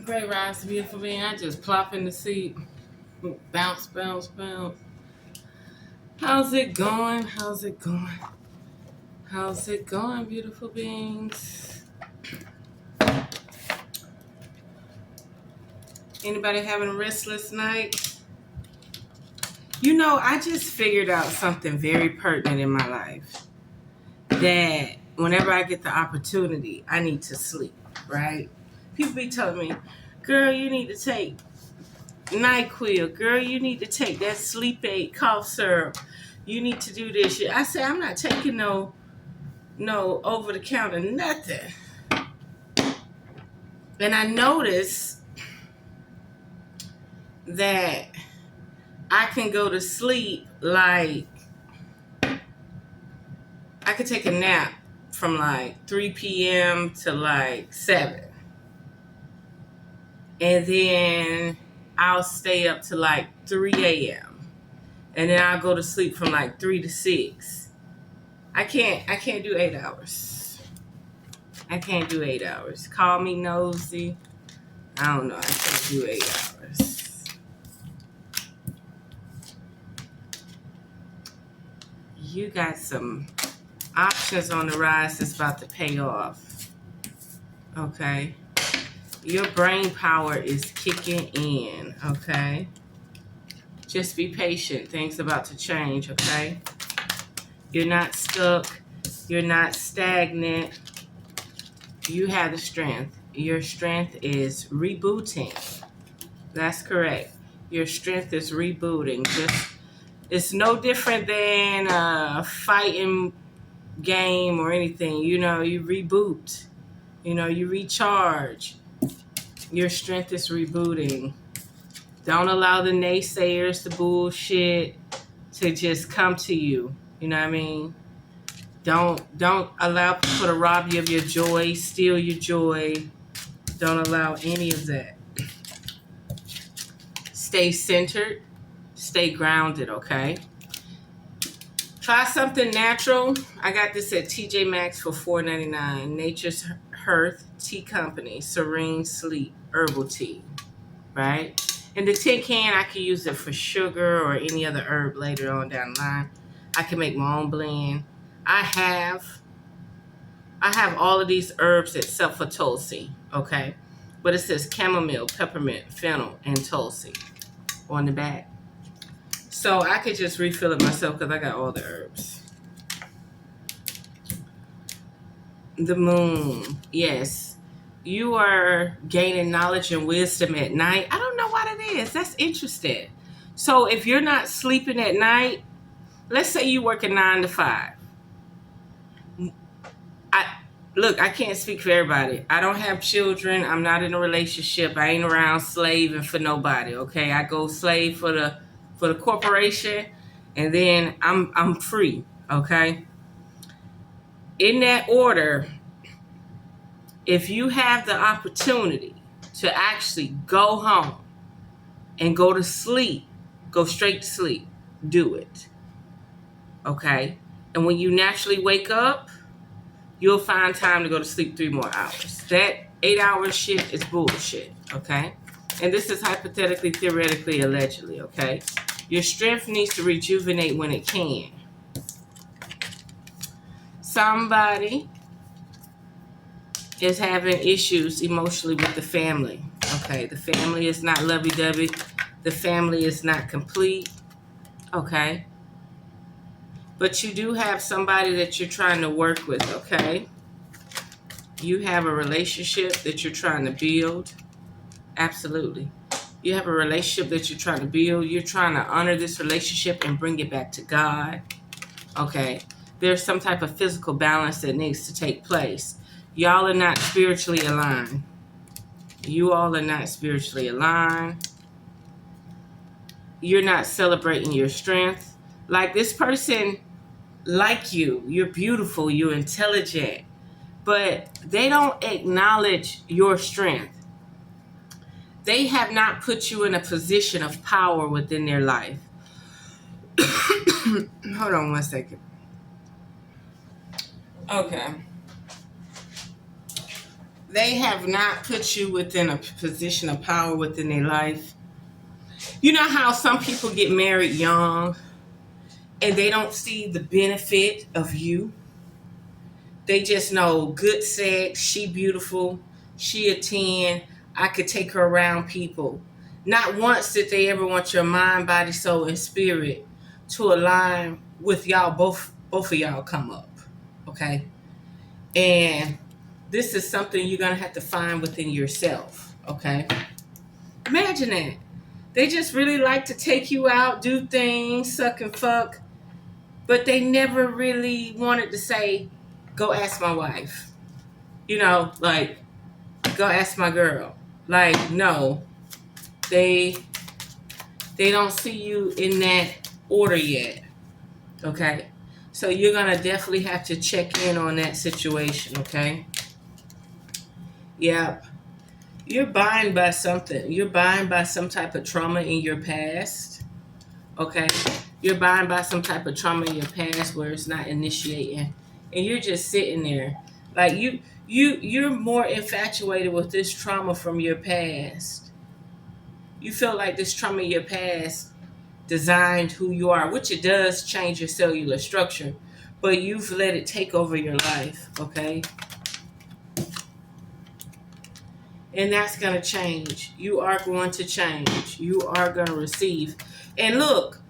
Great rise, beautiful being. I just plop in the seat, bounce, bounce, bounce. How's it going? How's it going? How's it going, beautiful beings? Anybody having a restless night? You know, I just figured out something very pertinent in my life. That whenever I get the opportunity, I need to sleep, right? People be telling me, girl, you need to take NyQuil. Girl, you need to take that sleep aid cough syrup. You need to do this. I say, I'm not taking no over the counter nothing. And I noticed that I can go to sleep like I could take a nap from like 3 p.m. to like 7. And then I'll stay up to like 3 a.m. And then I'll go to sleep from like 3 to 6. I can't do 8 hours. I can't do 8 hours. Call me nosy. I don't know. I can't do 8 hours. You got some options on the rise that's about to pay off. Okay. Your brain power is kicking in. Okay. Just be patient. Things about to change. Okay. You're not stuck. You're not stagnant. You have the strength. Your strength is rebooting. That's correct. Your strength is rebooting. It's no different than a fighting game or anything. You know, you reboot. You know, you recharge. Your strength is rebooting. Don't allow the naysayers, the bullshit to just come to you. You know what I mean? Don't allow people to rob you of your joy, steal your joy. Don't allow any of that. Stay centered. Stay grounded, okay? Try something natural. I got this at TJ Maxx for $4.99. Nature's Hearth Tea Company, Serene Sleep Herbal Tea, right? In the tin can, I can use it for sugar or any other herb later on down the line. I can make my own blend. I have all of these herbs except for Tulsi, okay? But it says chamomile, peppermint, fennel, and Tulsi on the back. So I could just refill it myself because I got all the herbs. The moon, yes. You are gaining knowledge and wisdom at night. I don't know what it is. That's interesting. So if you're not sleeping at night, let's say you work a 9 to 5. I can't speak for everybody. I don't have children. I'm not in a relationship. I ain't around slaving for nobody. Okay, I go slave for the corporation, and then I'm free. Okay. In that order, if you have the opportunity to actually go home and go to sleep, go straight to sleep, do it. Okay, and when you naturally wake up, you'll find time to go to sleep 3 more hours. That 8-hour shit is bullshit, okay? And this is hypothetically, theoretically, allegedly, okay? Your strength needs to rejuvenate when it can. Somebody is having issues emotionally with the family, okay? The family is not lovey-dovey. The family is not complete, okay? But you do have somebody that you're trying to work with, okay? You have a relationship that you're trying to build. Absolutely. You have a relationship that you're trying to build. You're trying to honor this relationship and bring it back to God, okay? There's some type of physical balance that needs to take place. Y'all are not spiritually aligned. You all are not spiritually aligned. You're not celebrating your strength. Like this person, like you're beautiful, you're intelligent, but they don't acknowledge your strength. They have not put you in a position of power within their life. Hold on 1 second. Okay. They have not put you within a position of power within their life. You know how some people get married young and they don't see the benefit of you? They just know good sex, she beautiful, she a 10, I could take her around people. Not once did they ever want your mind, body, soul, and spirit to align with y'all, both of y'all come up. Okay? And this is something you're going to have to find within yourself. Okay? Imagine that. They just really like to take you out, do things, suck and fuck, but they never really wanted to say, go ask my wife. You know, like, go ask my girl. Like, no, they don't see you in that order yet. Okay? So you're going to definitely have to check in on that situation, okay? Yep. You're buying by something. You're buying by some type of trauma in your past. Okay? You're buying by some type of trauma in your past where it's not initiating. And you're just sitting there. Like you're more infatuated with this trauma from your past. You feel like this trauma in your past designed who you are, which it does change your cellular structure, but you've let it take over your life, okay? And that's going to change. You are going to change. You are going to receive. And look,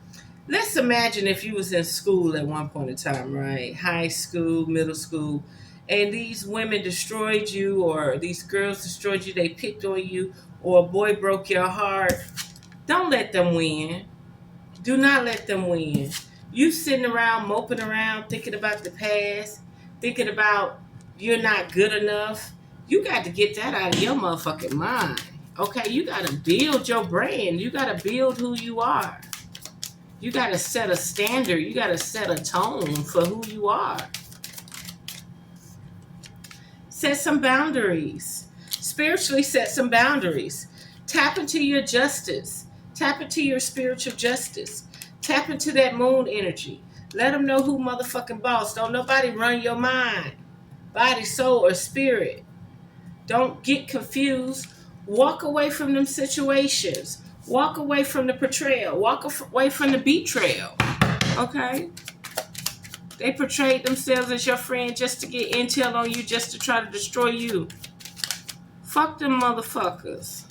let's imagine if you was in school at one point in time, right? High school, middle school, and these women destroyed you, or these girls destroyed you, they picked on you, or a boy broke your heart. Don't let them win. Do not let them win. You sitting around, moping around, thinking about the past, thinking about you're not good enough. You got to get that out of your motherfucking mind. Okay? You got to build your brand. You got to build who you are. You got to set a standard. You got to set a tone for who you are. Set some boundaries. Spiritually set some boundaries. Tap into your justice. Tap into your spiritual justice. Tap into that moon energy. Let them know who motherfucking boss. Don't nobody run your mind, body, soul, or spirit. Don't get confused. Walk away from them situations. Walk away from the portrayal. Walk away from the betrayal. Okay? They portrayed themselves as your friend just to get intel on you, just to try to destroy you. Fuck them motherfuckers.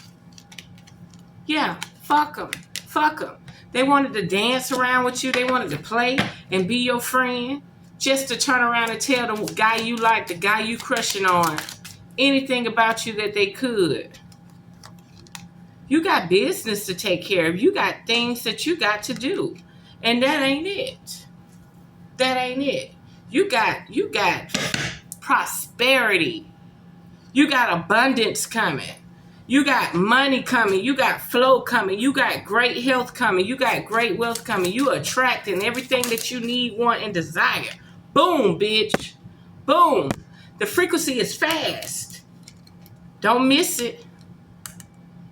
Yeah, fuck them. Fuck them. They wanted to dance around with you. They wanted to play and be your friend just to turn around and tell the guy you like, the guy you crushing on, anything about you that they could. You got business to take care of. You got things that you got to do. And that ain't it. That ain't it. You got prosperity. You got abundance coming. You got money coming. You got flow coming. You got great health coming. You got great wealth coming. You attracting everything that you need, want, and desire. Boom, bitch. Boom. The frequency is fast. Don't miss it.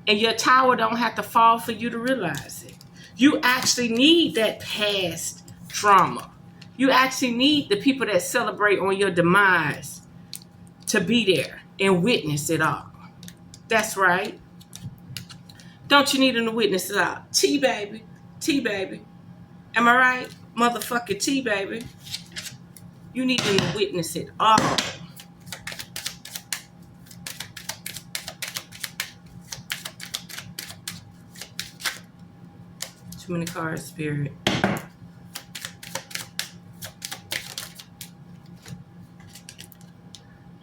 And your tower don't have to fall for you to realize it. You actually need that past trauma. You actually need the people that celebrate on your demise to be there and witness it all. That's right. Don't you need them to witness it all? T, baby. T, baby. Am I right? Motherfucking T, baby. You need them to witness it all. Too many cards, Spirit.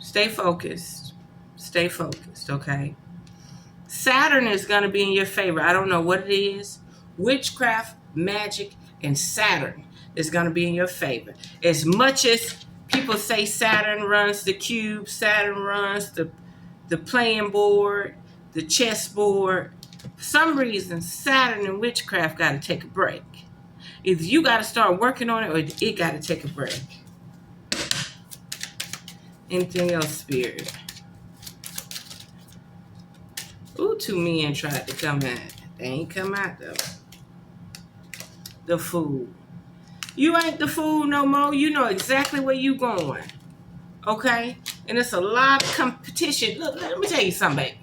Stay focused. Stay focused, okay? Saturn is going to be in your favor. I don't know what it is. Witchcraft, magic, and Saturn is going to be in your favor. As much as people say Saturn runs the cube, Saturn runs the playing board, the chessboard, for some reason, Saturn and witchcraft got to take a break. Either you got to start working on it or it got to take a break. Anything else, Spirit? Ooh, 2 men tried to come out. They ain't come out, though. The Fool. You ain't the fool no more. You know exactly where you going. Okay? And it's a lot of competition. Look, let me tell you something, baby.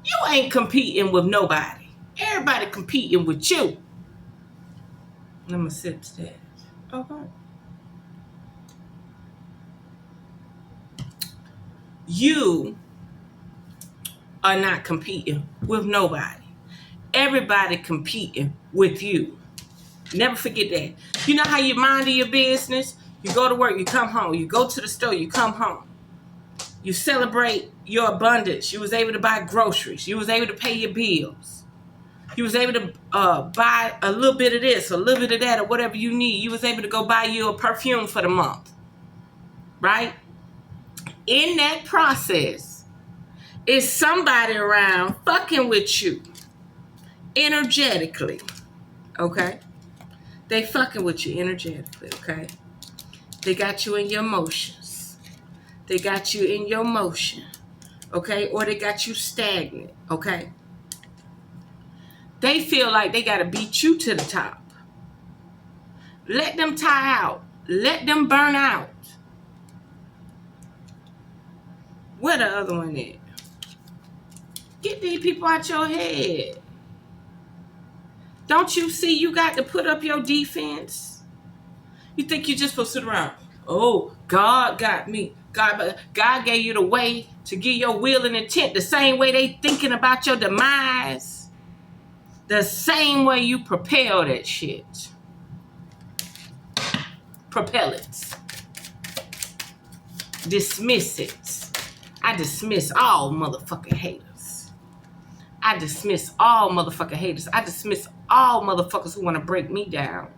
You ain't competing with nobody. Everybody competing with you. I'm going to sip that. Okay. You are not competing with nobody. Everybody competing with you. Never forget that. You know how you mind your business? You go to work, you come home. You go to the store, you come home. You celebrate your abundance. You was able to buy groceries. You was able to pay your bills. You was able to buy a little bit of this, a little bit of that, or whatever you need. You was able to go buy you a perfume for the month. Right? In that process, is somebody around fucking with you energetically. Okay? They fucking with you energetically, okay? They got you in your emotions. They got you in your motion, okay? Or they got you stagnant, okay? They feel like they got to beat you to the top. Let them tire out. Let them burn out. Where the other one at? Get these people out your head. Don't you see you got to put up your defense? You think you just supposed to sit around? Oh, God got me. God gave you the way to get your will and intent. The same way they thinking about your demise. The same way you propel that shit. Propel it. Dismiss it. I dismiss all motherfucking haters. I dismiss all motherfucking haters. I dismiss all motherfuckers who want to break me down.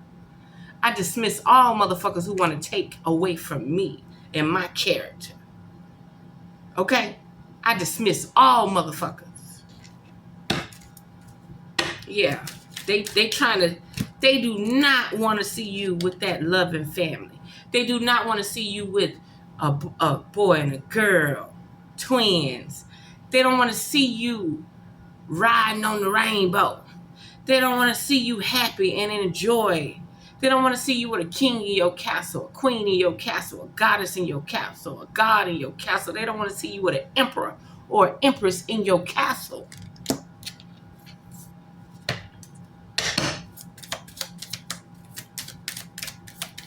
I dismiss all motherfuckers who want to take away from me and my character. Okay? I dismiss all motherfuckers. Yeah. They do not want to see you with that loving family. They do not want to see you with a boy and a girl, twins. They don't want to see you riding on the rainbow. They don't want to see you happy and enjoy. They don't want to see you with a king in your castle, a queen in your castle, a goddess in your castle, a god in your castle. They don't want to see you with an emperor or an empress in your castle.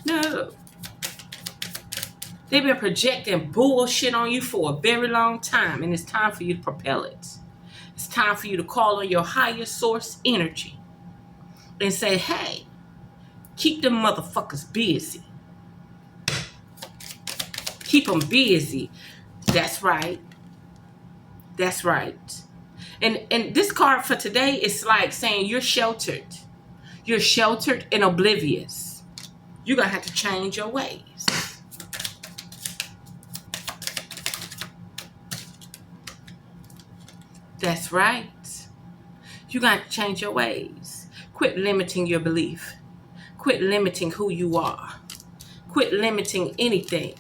No. They've been projecting bullshit on you for a very long time, and it's time for you to propel it. It's time for you to call on your higher source energy and say, hey, keep them motherfuckers busy. Keep them busy. That's right. That's right. And this card for today is like saying you're sheltered. You're sheltered and oblivious. You're going to have to change your ways. That's right. You got to change your ways. Quit limiting your belief. Quit limiting who you are. Quit limiting anything.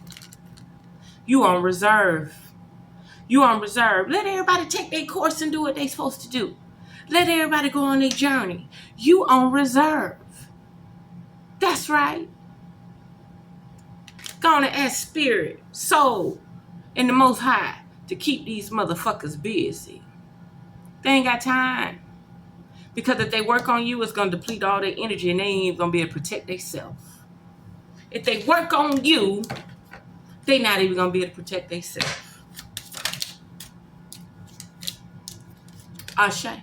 You on reserve. You on reserve. Let everybody take their course and do what they supposed to do. Let everybody go on their journey. You on reserve. That's right. Go on and ask spirit, soul, and the Most High to keep these motherfuckers busy. They ain't got time. Because if they work on you, it's going to deplete all their energy and they ain't even going to be able to protect themselves. If they work on you, they not even going to be able to protect themselves. Ashe.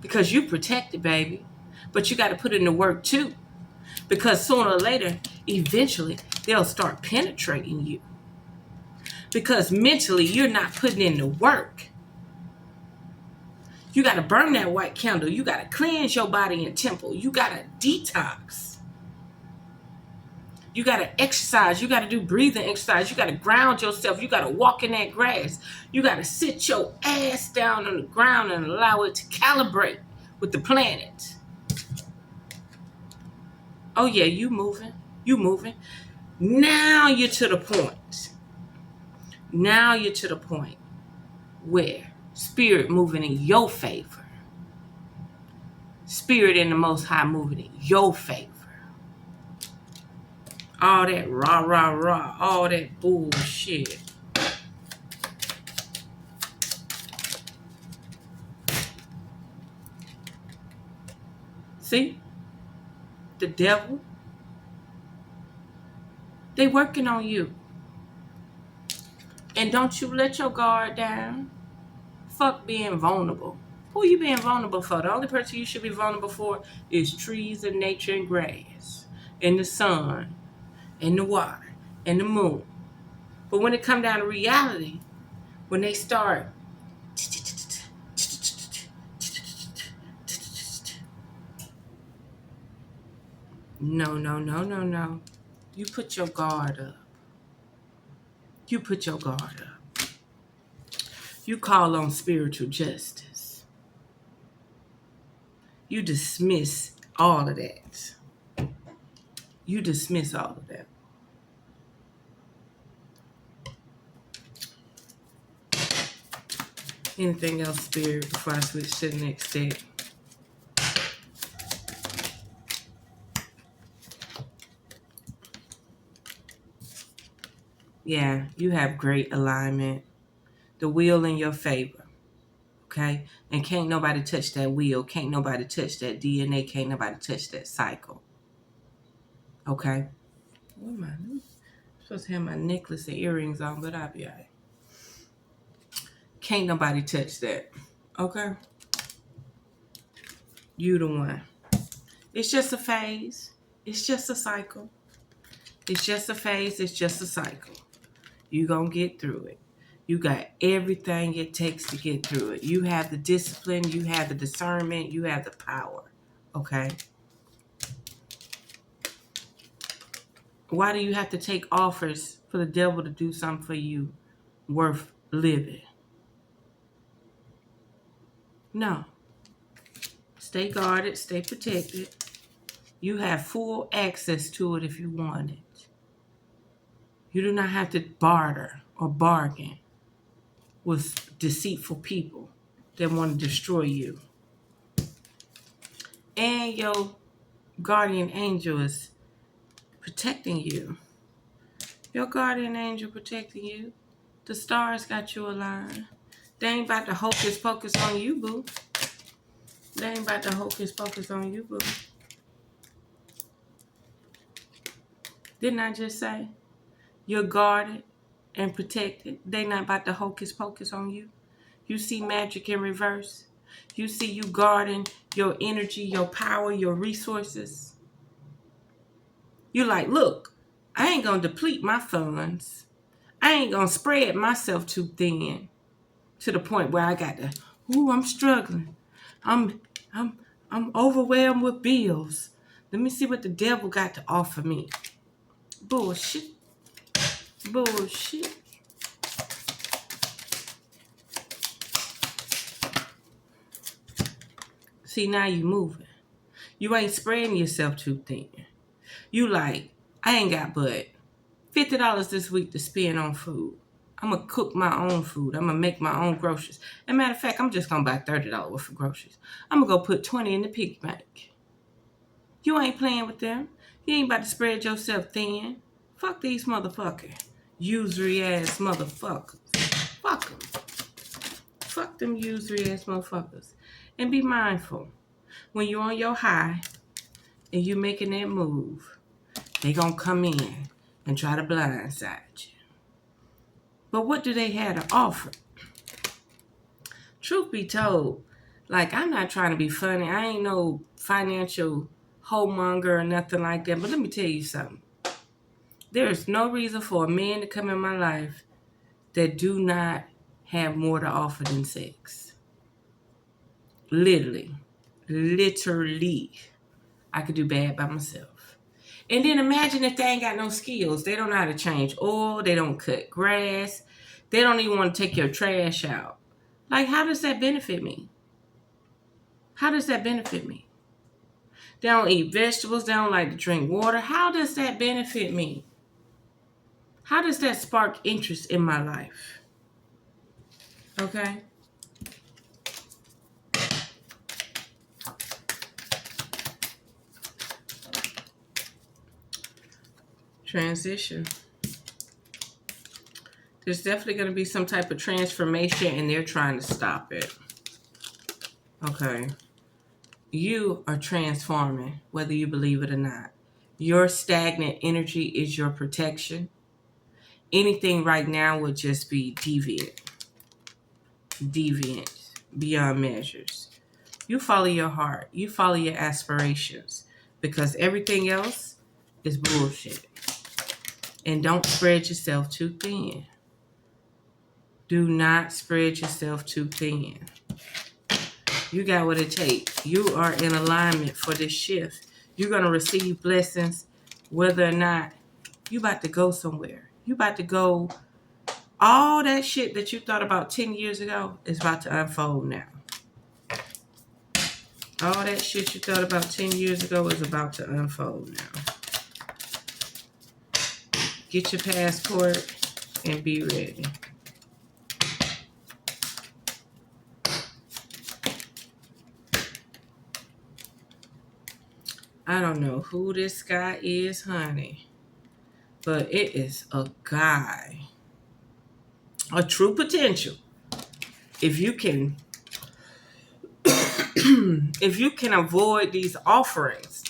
Because you protected, baby. But you got to put in the work too. Because sooner or later, eventually, they'll start penetrating you. Because mentally, you're not putting in the work. You got to burn that white candle. You got to cleanse your body and temple. You got to detox. You got to exercise. You got to do breathing exercise. You got to ground yourself. You got to walk in that grass. You got to sit your ass down on the ground and allow it to calibrate with the planet. Oh, yeah, you moving. You moving. Now you're to the point. Now you're to the point where Spirit moving in your favor. Spirit and the Most High moving in your favor. All that rah, rah, rah. All that bullshit. See? The devil. They working on you. And don't you let your guard down. Fuck being vulnerable. Who you being vulnerable for? The only person you should be vulnerable for is trees and nature and grass and the sun and the water and the moon. But when it come down to reality, when they start no. You put your guard up. You put your guard up. You call on spiritual justice. You dismiss all of that. You dismiss all of that. Anything else, Spirit, before I switch to the next step? Yeah, you have great alignment. The wheel in your favor. Okay? And can't nobody touch that wheel. Can't nobody touch that DNA. Can't nobody touch that cycle. Okay? What am I? I'm supposed to have my necklace and earrings on, but I'll be all right. Can't nobody touch that. Okay? You the one. It's just a phase. It's just a cycle. It's just a phase. It's just a cycle. You gonna get through it. You got everything it takes to get through it. You have the discipline. You have the discernment. You have the power. Okay? Why do you have to take offers for the devil to do something for you worth living? No. Stay guarded. Stay protected. You have full access to it if you want it. You do not have to barter or bargain with deceitful people that want to destroy you. And your guardian angel is protecting you. Your guardian angel protecting you. The stars got you aligned. They ain't about to hocus pocus on you, boo. They ain't about to hocus pocus on you, boo. Didn't I just say? You're guarded and protected. They not about to hocus pocus on you. You see magic in reverse. You see you guarding your energy, your power, your resources. You're like, look, I ain't gonna deplete my funds. I ain't gonna spread myself too thin to the point where I got to, I'm struggling. I'm overwhelmed with bills. Let me see what the devil got to offer me. Bullshit. Bullshit. See, now you moving. You ain't spreading yourself too thin. You like, I ain't got but $50 this week to spend on food. I'm going to cook my own food. I'm going to make my own groceries. As a matter of fact, I'm just going to buy $30 worth of groceries. I'm going to go put 20 in the piggy bank. You ain't playing with them. You ain't about to spread yourself thin. Fuck these motherfuckers. Usury ass motherfuckers. Fuck them. Fuck them usury ass motherfuckers. And be mindful. When you're on your high and you making that move, they gonna come in and try to blindside you. But what do they have to offer? Truth be told, like, I'm not trying to be funny. I ain't no financial homemonger or nothing like that. But let me tell you something. There is no reason for a man to come in my life that do not have more to offer than sex. Literally. I could do bad by myself. And then imagine if they ain't got no skills. They don't know how to change oil. They don't cut grass. They don't even want to take your trash out. Like, how does that benefit me? How does that benefit me? They don't eat vegetables. They don't like to drink water. How does that benefit me? How does that spark interest in my life? Okay? Transition. There's definitely going to be some type of transformation, and they're trying to stop it. Okay. You are transforming, whether you believe it or not. Your stagnant energy is your protection. Anything right now would just be deviant, beyond measures. You follow your heart. You follow your aspirations, because everything else is bullshit. And don't spread yourself too thin. Do not spread yourself too thin. You got what it takes. You are in alignment for this shift. You're going to receive blessings whether or not you about to go somewhere. You about to go. All that shit that you thought about 10 years ago is about to unfold now. All that shit you thought about 10 years ago is about to unfold now. Get your passport and be ready. I don't know who this guy is, honey, but it is a guy. A true potential. If you can if you can avoid these offerings,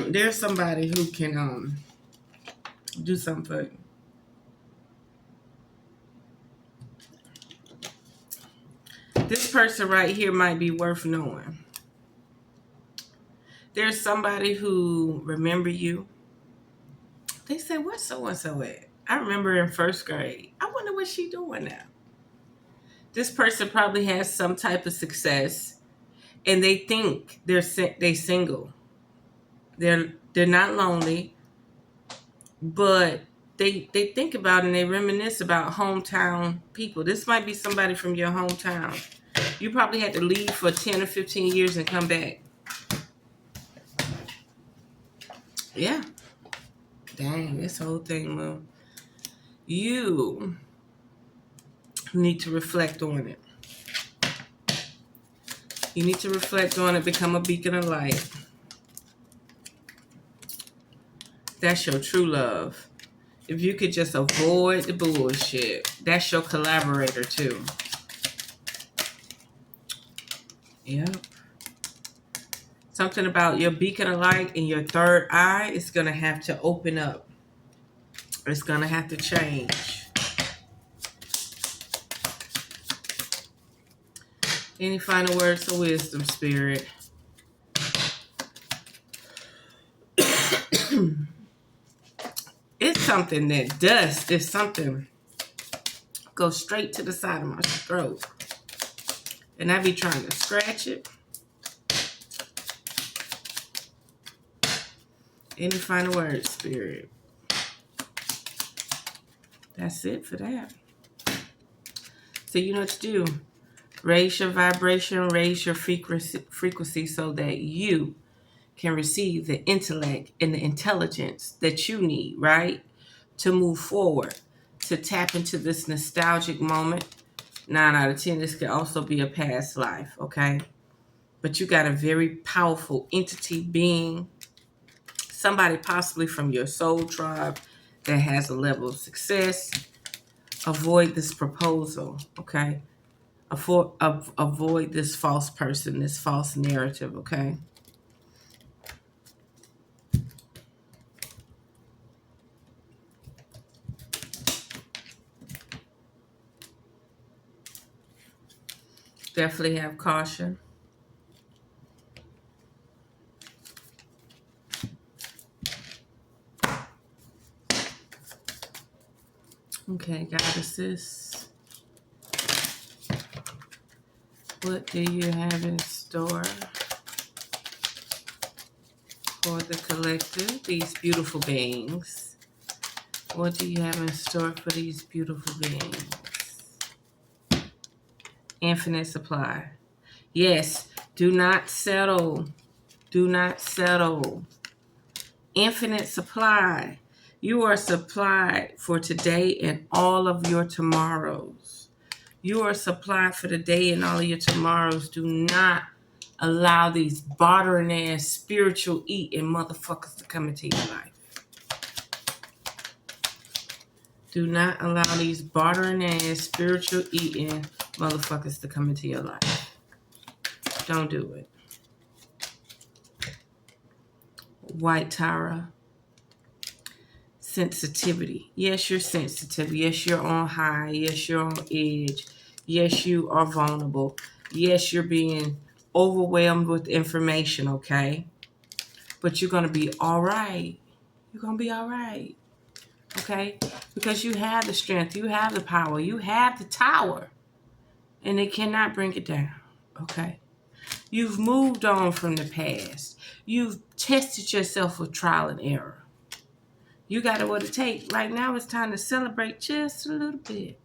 there's somebody who can do something for you. This person right here might be worth knowing. There's somebody who remember you. They say, where's so-and-so at? I remember in first grade. I wonder what she doing now. This person probably has some type of success, and they think they single. They're not lonely, but they think about and they reminisce about hometown people. This might be somebody from your hometown. You probably had to leave for 10 or 15 years and come back. Yeah. Dang, this whole thing, Moon. You need to reflect on it. You need to reflect on it, become a beacon of light. That's your true love. If you could just avoid the bullshit, that's your collaborator too. Yep. Something about your beacon of light in your third eye is going to have to open up. It's going to have to change. Any final words of wisdom, Spirit? It's something that dust is something goes straight to the side of my throat. And I be trying to scratch it. Any final words, Spirit? That's it for that. So you know what to do. Raise your vibration, raise your frequency so that you can receive the intellect and the intelligence that you need, right? To move forward, to tap into this nostalgic moment. 9 out of 10, this could also be a past life, okay? But you got a very powerful entity being, somebody possibly from your soul tribe that has a level of success. Avoid this proposal, okay? Avoid this false person, this false narrative, okay? Definitely have caution. Okay, goddesses. What do you have in store for the collective, these beautiful beings? What do you have in store for these beautiful beings? Infinite supply. Yes, do not settle. Do not settle. Infinite supply. You are supplied for today and all of your tomorrows. You are supplied for the day and all of your tomorrows. Do not allow these bartering ass spiritual eating motherfuckers to come into your life. Do not allow these bartering ass spiritual eating motherfuckers to come into your life. Don't do it. White Tara. Sensitivity. Yes, you're sensitive. Yes, you're on high. Yes, you're on edge. Yes, you are vulnerable. Yes, you're being overwhelmed with information, okay? But you're going to be all right. You're going to be all right, okay? Because you have the strength. You have the power. You have the tower. And they cannot bring it down, okay? You've moved on from the past. You've tested yourself with trial and error. You got what it takes. Right now, it's time to celebrate just a little bit.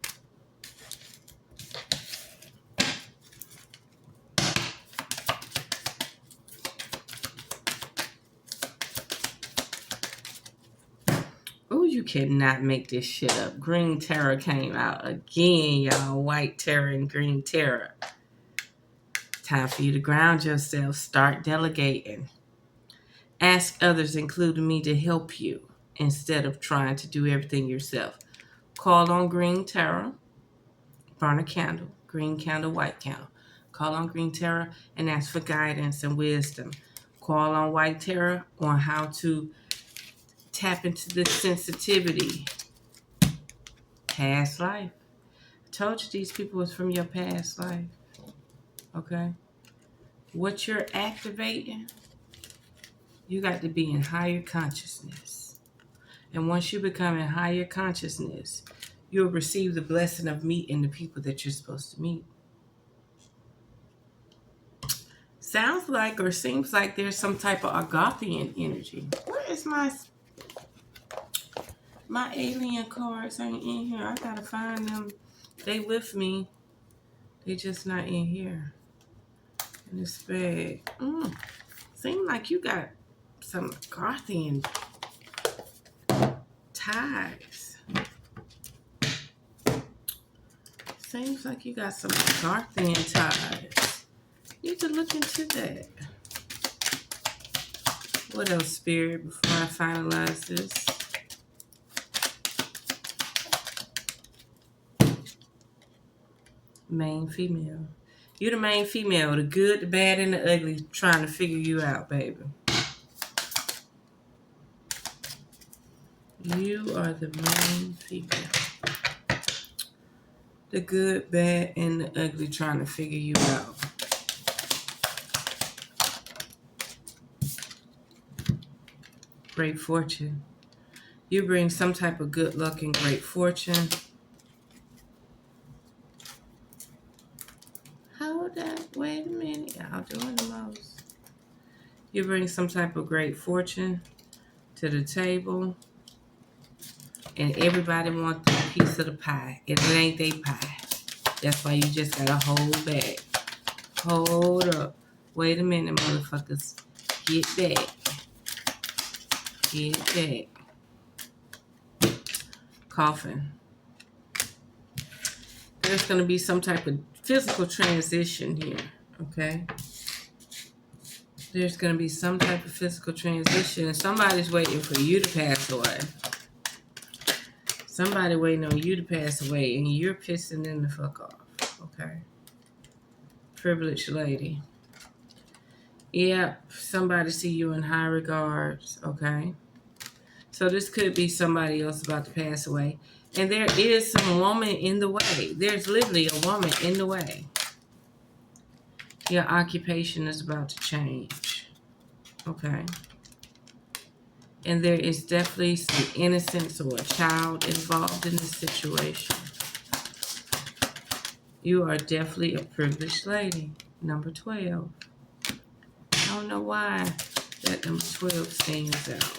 Oh, you cannot make this shit up. Green Terror came out again, y'all. White Terror and Green Terror. Time for you to ground yourself. Start delegating. Ask others, including me, to help you instead of trying to do everything yourself. Call on Green Terror. Burn a candle. Green candle, white candle. Call on Green Terror and ask for guidance and wisdom. Call on White Terror on how to tap into this sensitivity. Past life. I told you these people was from your past life. Okay? What you're activating, you got to be in higher consciousness. And once you become in higher consciousness, you'll receive the blessing of meeting the people that you're supposed to meet. Sounds like or seems like there's some type of Agathian energy. Where is my alien cards? Ain't in here. I gotta find them. They with me. They just not in here. In this bag. Seem like you got some Agathian ties. Seems like you got some Agathian ties. Need to look into that. What else, Spirit, before I finalize this? Main female. You're the main female, the good, the bad, and the ugly, trying to figure you out, baby. You are the main female. The good, bad, and the ugly, trying to figure you out. Great fortune. You bring some type of good luck and great fortune. Hold up. Wait a minute. Y'all doing the most. You bring some type of great fortune to the table. And everybody wants a piece of the pie. It ain't they pie. That's why you just gotta hold back. Hold up. Wait a minute, motherfuckers. Get back. Get back. Coffin. There's going to be some type of physical transition here, okay? There's going to be some type of physical transition, and somebody's waiting for you to pass away. Somebody waiting on you to pass away, and you're pissing them the fuck off, okay? Privileged lady. Yeah, somebody see you in high regards, okay? So this could be somebody else about to pass away. And there is some woman in the way. There's literally a woman in the way. Your occupation is about to change. Okay. And there is definitely some innocence or a child involved in this situation. You are definitely a privileged lady. Number 12. I don't know why that number 12 stands out.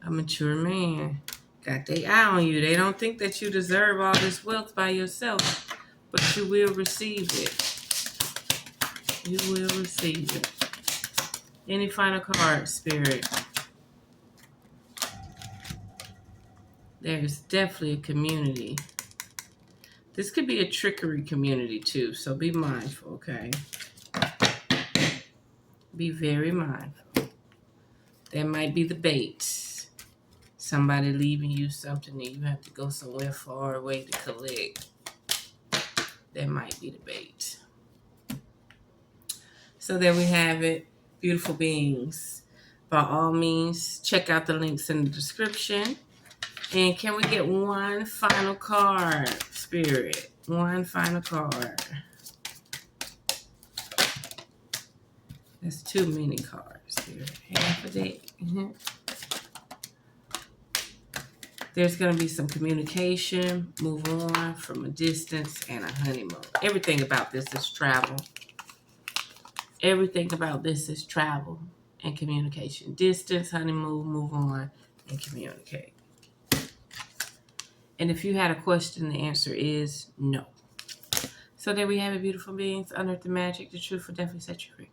A mature man. Got their eye on you. They don't think that you deserve all this wealth by yourself, but you will receive it. You will receive it. Any final card, Spirit? There's definitely a community. This could be a trickery community too, so be mindful, okay? Be very mindful. That might be the bait. Somebody leaving you something and you have to go somewhere far away to collect. That might be the bait. So there we have it, beautiful beings. By all means, check out the links in the description. And can we get one final card, Spirit? One final card. That's too many cards, Spirit. Half a day. There's going to be some communication, move on from a distance, and a honeymoon. Everything about this is travel. Everything about this is travel and communication. Distance, honeymoon, move on, and communicate. And if you had a question, the answer is no. So there we have it, beautiful beings. Unearth the magic. The truth will definitely set you free.